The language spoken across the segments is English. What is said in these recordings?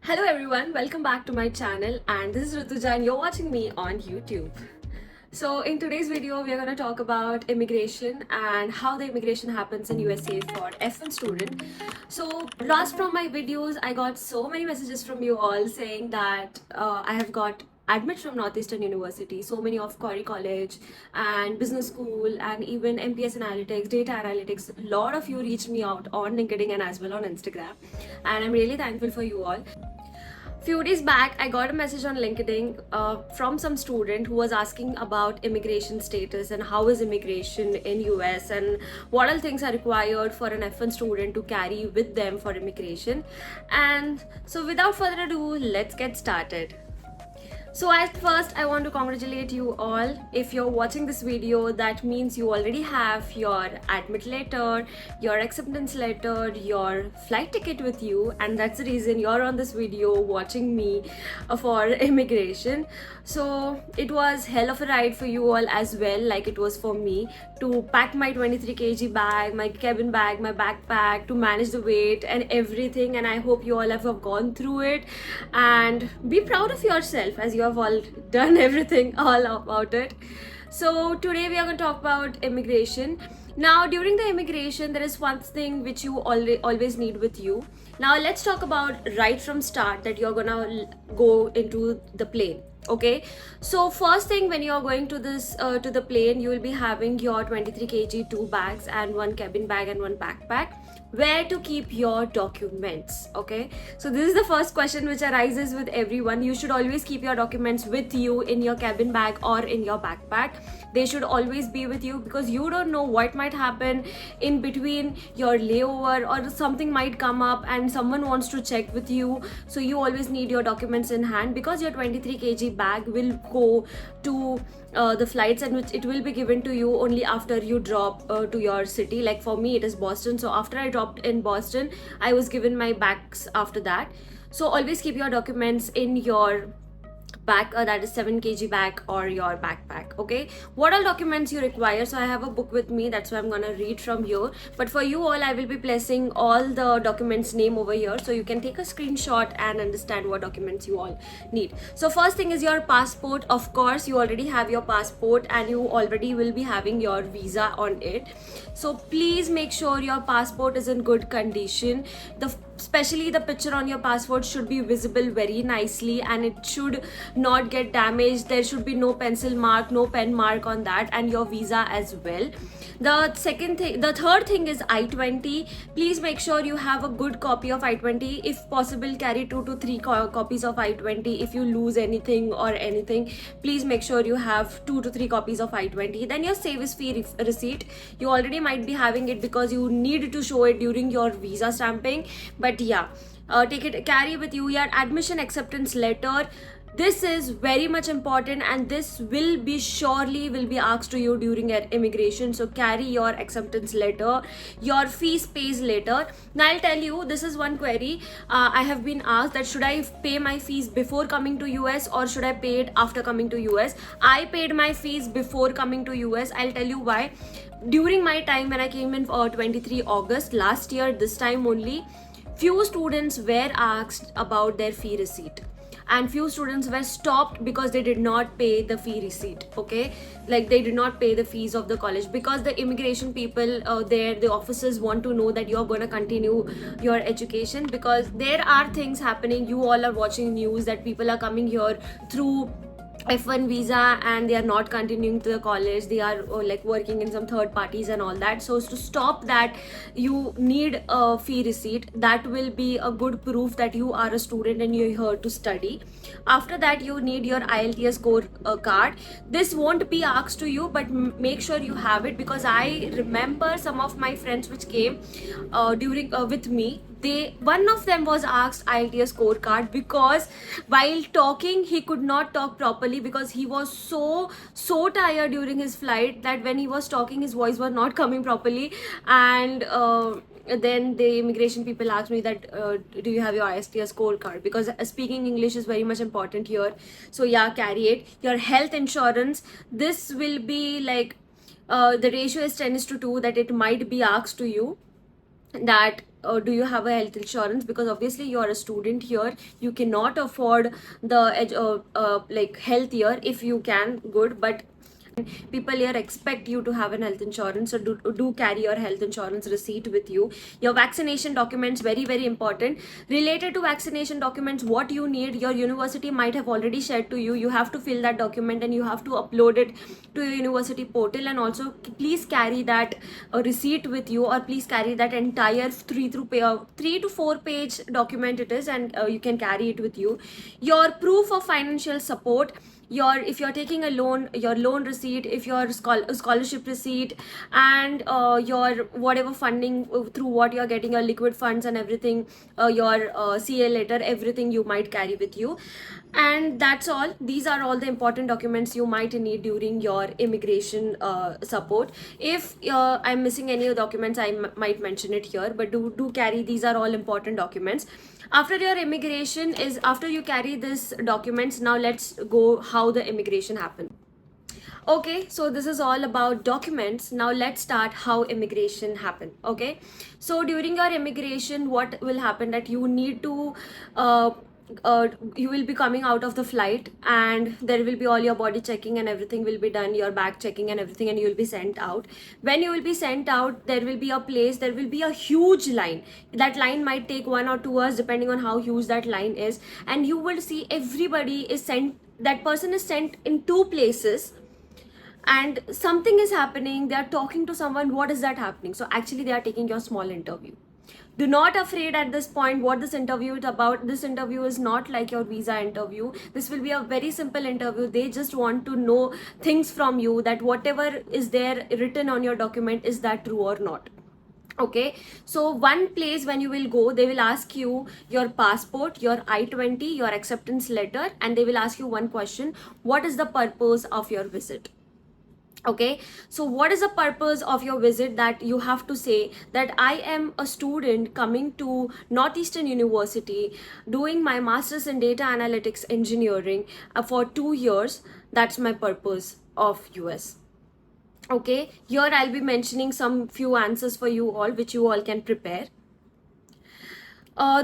Hello everyone, welcome back to my channel, and this is Rituja and you're watching me on YouTube. So in today's video we are going to talk about immigration and how the immigration happens in USA for F1 student. So last from my videos I got so many messages from you all saying that I have got admit from Northeastern University, so many of Corey College and business school and even MPS Analytics, data analytics. A lot of you reached me out on LinkedIn and as well on Instagram, and I'm really thankful for you all. Few days back I got a message on LinkedIn from some student who was asking about immigration status and how is immigration in US and what all things are required for an F1 student to carry with them for immigration. And so without further ado, let's get started. So at first I want to congratulate you all. If you're watching this video, that means you already have your admit letter, your acceptance letter, your flight ticket with you, and that's the reason you're on this video watching me for immigration. So it was hell of a ride for you all as well, like it was for me, to pack my 23 kg bag, my cabin bag, my backpack, to manage the weight and everything. And I hope you all have gone through it, and be proud of yourself as you have all done everything all about it. So today we are going to talk about immigration. Now during the immigration there is one thing which you always need with you. Now let's talk about right from start that you're gonna go into the plane. Okay, so first thing, when you're going to this to the plane, you will be having your 23 kg 2 bags and one cabin bag and one backpack. Where to keep your documents? Okay, so this is the first question which arises with everyone. You should always keep your documents with you in your cabin bag or in your backpack. They should always be with you because you don't know what might happen in between your layover, or something might come up and someone wants to check with you. So you always need your documents in hand, because your 23 kg bag will go to the flights, and which it will be given to you only after you drop to your city. Like for me it is Boston, so after I dropped in Boston I was given my bags after that. So always keep your documents in your bag, that is 7 kg bag or your backpack. Okay, what all documents you require? So I have a book with me, that's why I'm gonna read from here, but for you all I will be placing all the documents name over here, so you can take a screenshot and understand what documents you all need. So first thing is your passport. Of course you already have your passport and you already will be having your visa on it, so please make sure your passport is in good condition. Especially the picture on your passport should be visible very nicely, and it should not get damaged. There should be no pencil mark, no pen mark on that, and your visa as well. The third thing is I-20. Please make sure you have a good copy of I-20. If possible, carry 2 to 3 copies of I-20. If you lose anything or anything, please make sure you have 2 to 3 copies of I-20. Then your service fee receipt. You already might be having it because you need to show it during your visa stamping. But yeah, carry with you your admission acceptance letter. This is very much important, and this will be asked to you during your immigration. So carry your acceptance letter, your fees pays letter. Now I'll tell you, this is one query I have been asked, that should I pay my fees before coming to US or should I pay it after coming to US? I paid my fees before coming to US. I'll tell you why. During my time when I came in 23 August last year, this time only, few students were asked about their fee receipt, and few students were stopped because they did not pay the fee receipt. Okay, like they did not pay the fees of the college, because the immigration people the officers want to know that you're going to continue your education, because there are things happening. You all are watching news that people are coming here through F1 visa and they are not continuing to the college. They are like working in some third parties and all that. So to stop that, you need a fee receipt. That will be a good proof that you are a student and you're here to study. After that, you need your IELTS score card. This won't be asked to you, but make sure you have it, because I remember some of my friends which came during with me, one of them was asked IELTS scorecard, because while talking he could not talk properly because he was so tired during his flight that when he was talking his voice was not coming properly. And then the immigration people asked me that do you have your IELTS scorecard, because speaking English is very much important here. So yeah, carry it. Your health insurance, this will be like the ratio is 10:2, that it might be asked to you, that do you have a health insurance, because obviously you are a student here, you cannot afford the like health here. If you can, good, but people here expect you to have an health insurance, so do carry your health insurance receipt with you. Your vaccination documents, very very important. Related to vaccination documents, what you need, your university might have already shared to you. You have to fill that document and you have to upload it to your university portal. And also please carry that receipt with you, or please carry that entire 3 to 4 page document it is, and you can carry it with you. Your proof of financial support, your, if you're taking a loan, your loan receipt, if your scholarship receipt, and your whatever funding through what you're getting, your liquid funds and everything, your CA letter, everything you might carry with you. And that's all. These are all the important documents you might need during your immigration support. If I'm missing any of the documents, I might mention it here, but do carry. These are all important documents. After your immigration is, after you carry these documents, now let's go how the immigration happens. Okay, so this is all about documents. Now let's start how immigration happen. Okay, so during your immigration, what will happen, that you need to you will be coming out of the flight, and there will be all your body checking and everything will be done, your bag checking and everything, and you will be sent out. When you will be sent out, there will be a place, there will be a huge line. That line might take 1 or 2 hours depending on how huge that line is, and you will see everybody is sent, that person is sent in 2 places, and something is happening, they are talking to someone. What is that happening? So actually they are taking your small interview. Do not afraid at this point what this interview is about. This interview is not like your visa interview. This will be a very simple interview. They just want to know things from you, that whatever is there written on your document, is that true or not. Okay, so one place when you will go, they will ask you your passport, your I-20, your acceptance letter, and they will ask you one question: what is the purpose of your visit? Okay, so what is the purpose of your visit? That you have to say that I am a student coming to Northeastern University doing my master's in data analytics engineering for 2 years. That's my purpose of US. Okay, here I'll be mentioning some few answers for you all, which you all can prepare.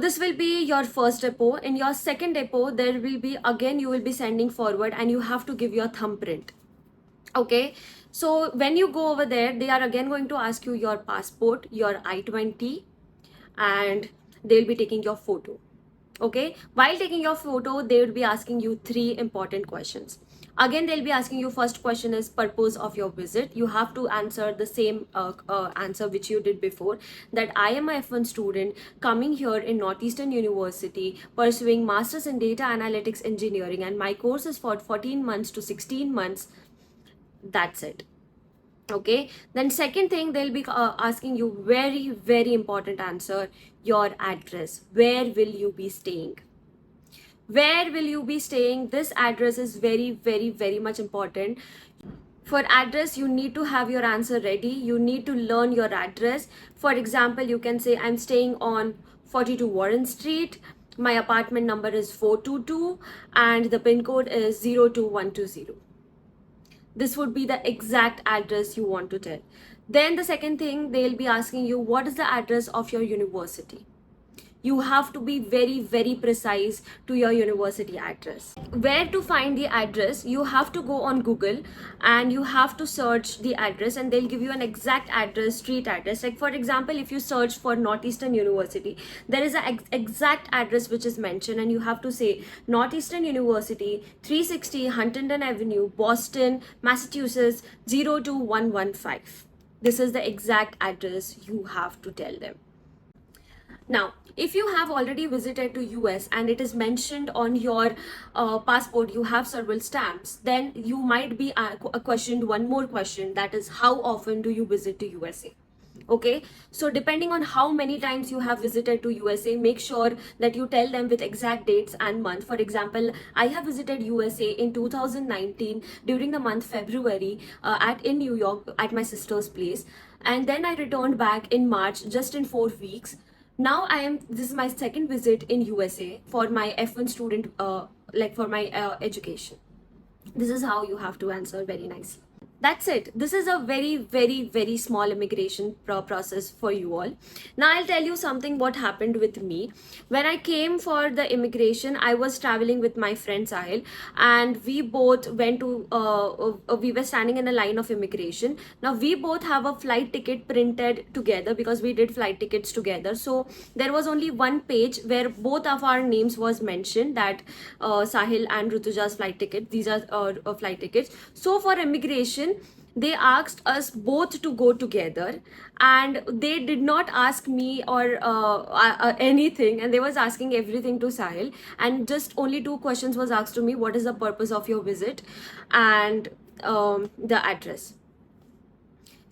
This will be your first depot. In your second depot, there will be, again you will be sending forward, and you have to give your thumbprint. Okay, so when you go over there, they are again going to ask you your passport, your I-20, and they'll be taking your photo. Okay, while taking your photo, they will be asking you 3 important questions. Again, they'll be asking you, first question is purpose of your visit. You have to answer the same answer which you did before, that I am a F1 student coming here in Northeastern University pursuing masters in data analytics engineering, and my course is for 14 months to 16 months. That's it. Okay, then second thing, they'll be asking you, very very important answer, your address. Where will you be staying? Where will you be staying? This address is very very very much important. For address, you need to have your answer ready. You need to learn your address. For example, you can say I'm staying on 42 Warren Street, my apartment number is 422, and the pin code is 02120. This would be the exact address you want to tell. Then the second thing, they'll be asking you, what is the address of your university? You have to be very very precise to your university address. Where to find the address? You have to go on Google and you have to search the address, and they'll give you an exact address, street address. Like for example, if you search for Northeastern University, there is an exact address which is mentioned, and you have to say Northeastern University, 360 Huntington Avenue, Boston, Massachusetts, 02115. This is the exact address you have to tell them. Now, if you have already visited to US and it is mentioned on your passport, you have several stamps, then you might be questioned one more question, that is, how often do you visit to USA? Okay, so depending on how many times you have visited to USA, make sure that you tell them with exact dates and month. For example, I have visited USA in 2019 during the month February in New York at my sister's place, and then I returned back in March, just in 4 weeks. Now this is my second visit in USA for my F1 student, like for my education. This is how you have to answer very nicely. That's it. This is a very, very, very small immigration process for you all. Now I'll tell you something what happened with me. When I came for the immigration, I was traveling with my friend Sahil, and we both went to we were standing in a line of immigration. Now we both have a flight ticket printed together because we did flight tickets together. So there was only one page where both of our names was mentioned, that Sahil and Rutuja's flight ticket. These are flight tickets. So for immigration, they asked us both to go together, and they did not ask me or anything, and they was asking everything to Sahil, and just only two questions was asked to me: what is the purpose of your visit, and the address.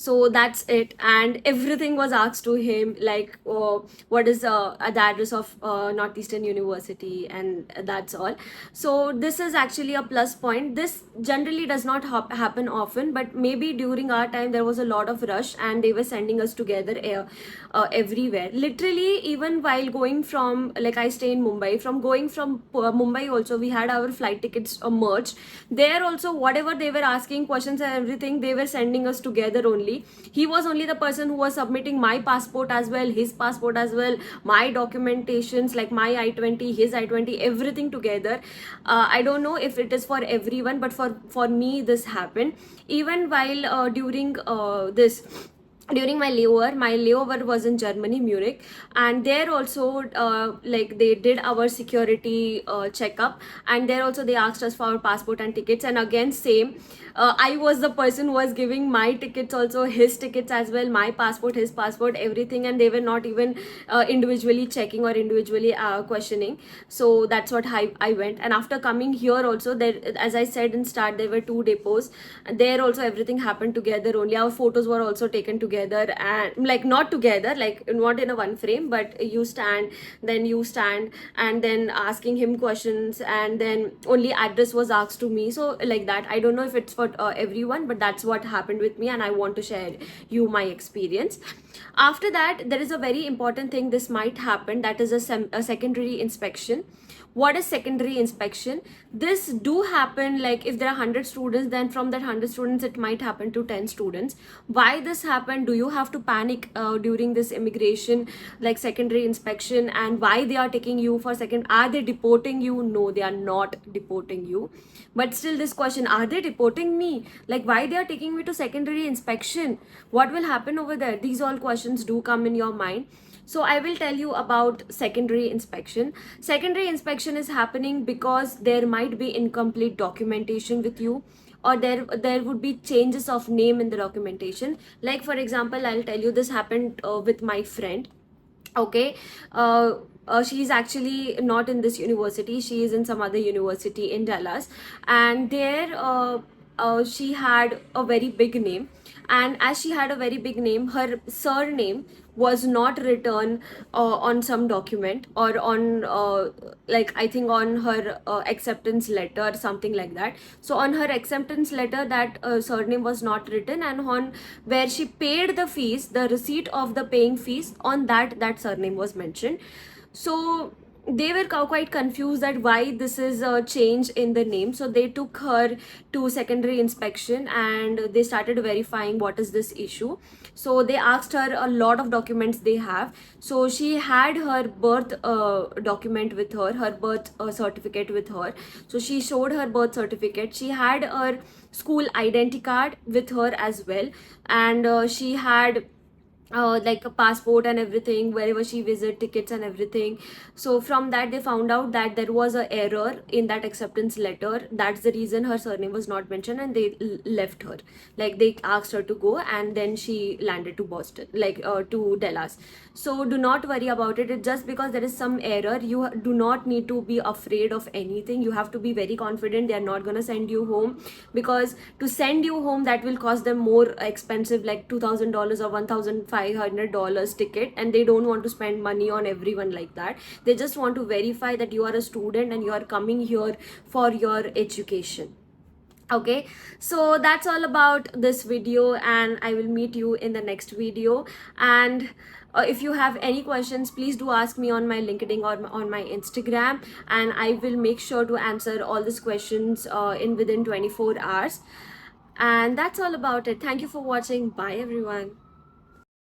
So that's it, and everything was asked to him, like what is the address of Northeastern University, and that's all. So this is actually a plus point. This generally does not happen often, but maybe during our time there was a lot of rush and they were sending us together everywhere, literally. Even while going from, like, I stay in Mumbai, from going from Mumbai also, we had our flight tickets merged. There also, whatever they were asking questions and everything, they were sending us together only. He was only the person who was submitting my passport as well, his passport as well, my documentations, like my I-20, his I-20, everything together. I don't know if it is for everyone, but for me this happened. Even while during my layover was in Germany, Munich, and there also like they did our security checkup, and there also they asked us for our passport and tickets, and again same, I was the person who was giving my tickets also, his tickets as well, my passport, his passport, everything, and they were not even individually checking or individually questioning. So that's what I went. And after coming here also, there, as I said in start, there were two depots, and there also everything happened together only. Our photos were also taken together, and like not together, like not in a one frame, but you stand, and then asking him questions, and then only address was asked to me. So like that, I don't know if it's for everyone, but that's what happened with me, and I want to share you my experience. After that, there is a very important thing this might happen, that is a secondary inspection. What is secondary inspection? This do happen, like if there are 100 students, then from that 100 students it might happen to 10 students. Why this happen? Do you have to panic during this immigration, like secondary inspection? And why they are taking you for second? Are they deporting you? No, they are not deporting you. But still this question, are they deporting me? Like, why they are taking me to secondary inspection? What will happen over there? These all questions do come in your mind. So I will tell you about secondary inspection. Secondary inspection is happening because there might be incomplete documentation with you, or there would be changes of name in the documentation. Like for example, I'll tell you, this happened with my friend. Okay, she's actually not in this university. She is in some other university in Dallas, and there she had a very big name, and as she had a very big name, her surname was not written on some document, or on like I think on her acceptance letter, something like that. So on her acceptance letter, that surname was not written, and on where she paid the fees, the receipt of the paying fees, on that surname was mentioned. So they were quite confused that why this is a change in the name. So they took her to secondary inspection, and they started verifying what is this issue. So they asked her a lot of documents they have. So she had her birth document with her birth certificate with her. So she showed her birth certificate. She had her school identity card with her as well, and she had like a passport and everything, wherever she visit, tickets and everything. So from that they found out that there was a error in that acceptance letter. That's the reason her surname was not mentioned, and they left her. Like they asked her to go, and then she landed to Boston, like to Dallas. So do not worry about it. It's just because there is some error. You do not need to be afraid of anything. You have to be very confident. They are not gonna send you home, because to send you home, that will cost them more expensive, like $2,000 or $1,500 ticket, and they don't want to spend money on everyone like that. They just want to verify that you are a student and you are coming here for your education. Okay, so that's all about this video, and I will meet you in the next video. And if you have any questions, please do ask me on my LinkedIn or on my Instagram, and I will make sure to answer all these questions in within 24 hours. And that's all about it. Thank you for watching. Bye everyone.